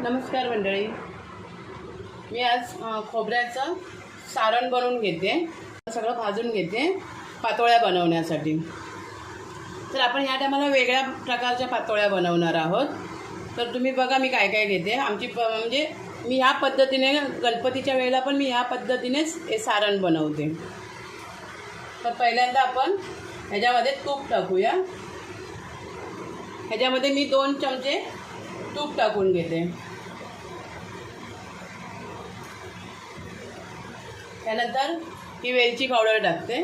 नमस्कार मंडळी, मी आज खोबऱ्याचं सारण बनवून घेते. सगळं भाजून घेते पातोळ्या बनवण्यासाठी. तर आपण या टायमाला वेगळ्या प्रकारच्या पातोळ्या बनवणार आहोत. तर तुम्ही बघा मी काय काय घेते. म्हणजे मी ह्या पद्धतीने गणपतीच्या वेळेला पण मी ह्या पद्धतीनेच हे सारण बनवते. तर पहिल्यांदा आपण ह्याच्यामध्ये तूप टाकूया. ह्याच्यामध्ये मी 2 चमचे तूप टाकून घेते. त्यानंतर ही वेलची पावडर टाकते.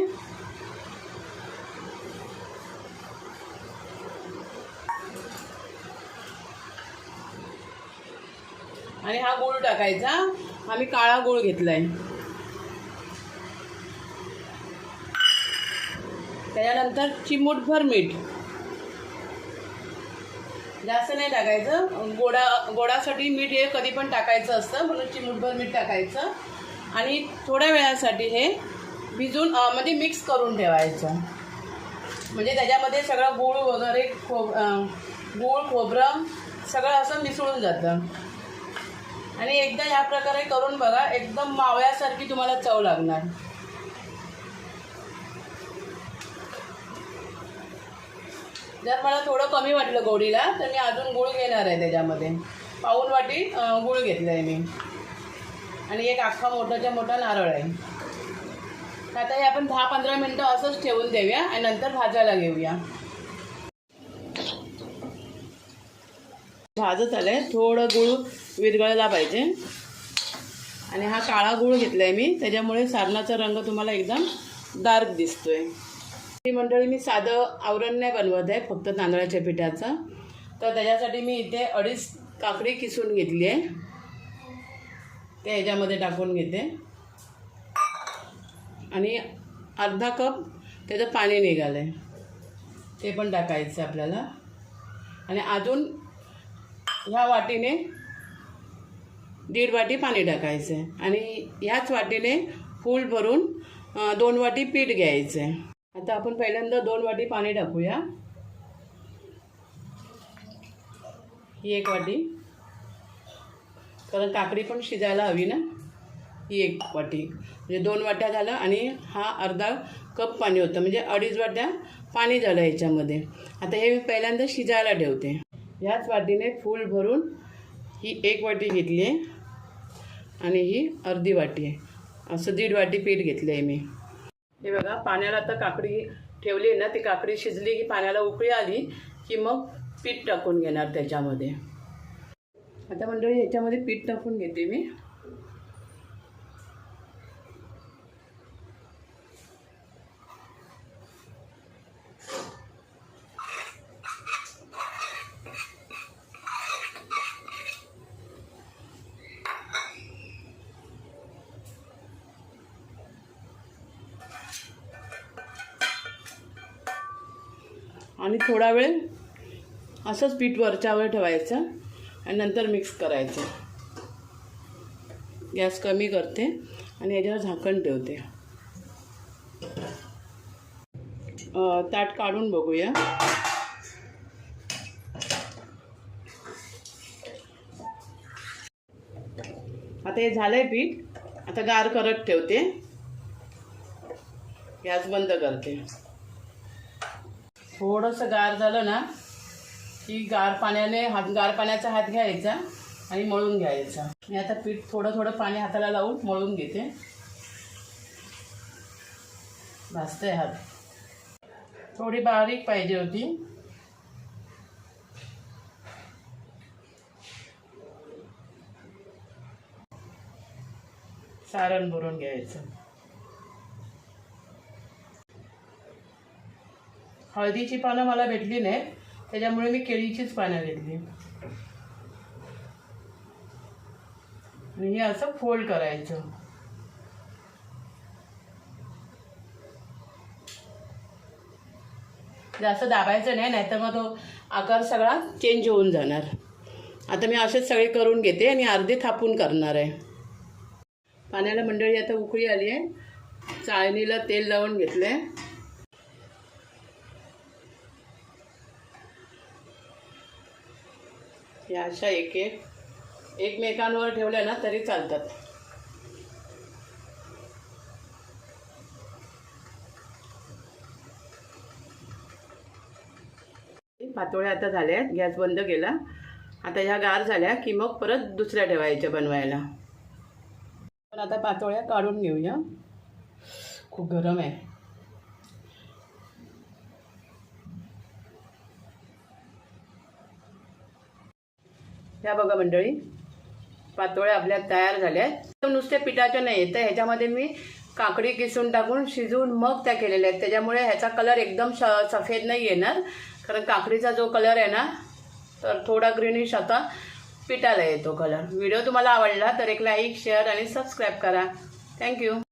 आणि हा गूळ टाकायचा. आम्ही काळा गूळ घेतलाय. त्याच्यानंतर चिमूटभर मीठ, जास्त नाही टाकायचं. गोडासाठी मीठ हे कधी पण टाकायचं असतं, म्हणून चिमूटभर मीठ टाकायचं. आणि थोड्या वेळासाठी हे भिजून म्हणजे मिक्स करून ठेवायचं. म्हणजे त्याच्यामध्ये सगळं गूळ वगैरे गूळ खोबरं सगळं असं मिसळून जातं. आणि एकदा या प्रकारे करून बघा, एकदम माव्यासारखी तुम्हाला चव लागणार. जर मला थोडं कमी वाटलं गोडीला तर मी अजून गूळ घेणार आहे. त्याच्यामध्ये पाऊण वाटी गूळ घेतलं आहे मी. आणि एक अख्खा मोठाच्या मोठा नारळ आहे. आता हे आपण 10-15 मिनटं असंच ठेवून देऊया आणि नंतर भाजायला घेऊया. भाजत आलं आहे. थोडं गूळ विरघळला पाहिजे. आणि हा काळा गूळ घेतला आहे मी, त्याच्यामुळे सारणाचा रंग तुम्हाला एकदम डार्क दिसतोय. ही मंडळी मी साधं आवरण नाही बनवत आहे, फक्त तांदळाच्या पिठाचं. तर त्याच्यासाठी मी इथे 2.5 काकडी किसून घेतली आहे. ते ह्याच्यामध्ये टाकून घेते. आणि अर्धा कप त्याचं पाणी निघालं आहे, ते पण टाकायचं आपल्याला. आणि अजून ह्या वाटीने 1.5 वाटी पाणी टाकायचं आहे. आणि ह्याच वाटीने फूल भरून 2 वाटी पीठ घ्यायचं आहे. आता आपण पहिल्यांदा 2 वाटी पाणी टाकूया. ही 1 वाटी, कारण काकडी पण शिजायला हवी ना. ही 1 वाटी म्हणजे 2 वाट्या झालं. आणि हा अर्धा कप पाणी होतं, म्हणजे 2.5 वाट्या पाणी झालं याच्यामध्ये. आता हे मी पहिल्यांदा शिजायला ठेवते. ह्याच वाटीने फूल भरून ही 1 वाटी घेतली आहे. आणि ही अर्धी वाटी आहे. असं 1.5 वाटी पीठ घेतलं आहे मी. हे बघा, पाण्याला आता काकडी ठेवली आहे ना, ती काकडी शिजली की पाण्याला उकळी आली की मग पीठ टाकून घेणार त्याच्यामध्ये. आता मंडळी ह्याच्यामध्ये पीठ टाकून घेते मी. आणि थोडा वेळ असंच पीठ वरच्यावर ठेवायचं आणि नंतर मिक्स करायचं. गॅस कमी करते आणि याच्यावर झाकण ठेवते. ताट काढून बघूया. आता हे झालंय पीठ. आता गार करत ठेवते. गॅस बंद करते. थोडंसं गार झालं ना की गार पाण्याचा हात घ्यायचा आणि मळून घ्यायचा. मी आता पीठ थोडं पाणी हाताला लावून मळून घेते. भाजते हात. थोडी बारीक पाहिजे होती. सारण भरून घ्यायचं. हळदीची पानं मला भेटली नाही, त्याच्यामुळे मी केळीचीच पानं घेतली. आणि हे असं फोल्ड करायचं. जास्त दाबायचं नाही, नाहीतर मग तो आकार सगळा चेंज होऊन जाणार. आता मी असेच सगळे करून घेते आणि अर्धे थापून करणार आहे. पाण्याला मंडळी आता उकळी आली आहे. चाळणीला तेल लावून घेतलं आहे. या अशा एक एक एकमेकांवर ठेवल्या ना तरी चालतात. पातोळ्या आता झाल्या, गॅस बंद केला. आता ह्या गार झाल्या की मग परत दुसऱ्या ठेवायच्या बनवायला. पण आता पातोळ्या काढून घेऊया, खूप गरम आहे. ह्या बघा मंडळी, पातोळ्या आपल्या तयार झाल्या आहेत. नुसत्या पिठाच्या नाही आहेत, तर ह्याच्यामध्ये मी काकडी किसून टाकून शिजवून मग त्या केलेल्या आहेत. त्याच्यामुळे ह्याचा कलर एकदम सफेद नाही येणार, कारण काकडीचा जो कलर आहे ना तर थोडा ग्रीनिश आता पिठाला येतो कलर. व्हिडिओ तुम्हाला आवडला तर एक लाईक, शेअर आणि सबस्क्राईब करा. थँक्यू.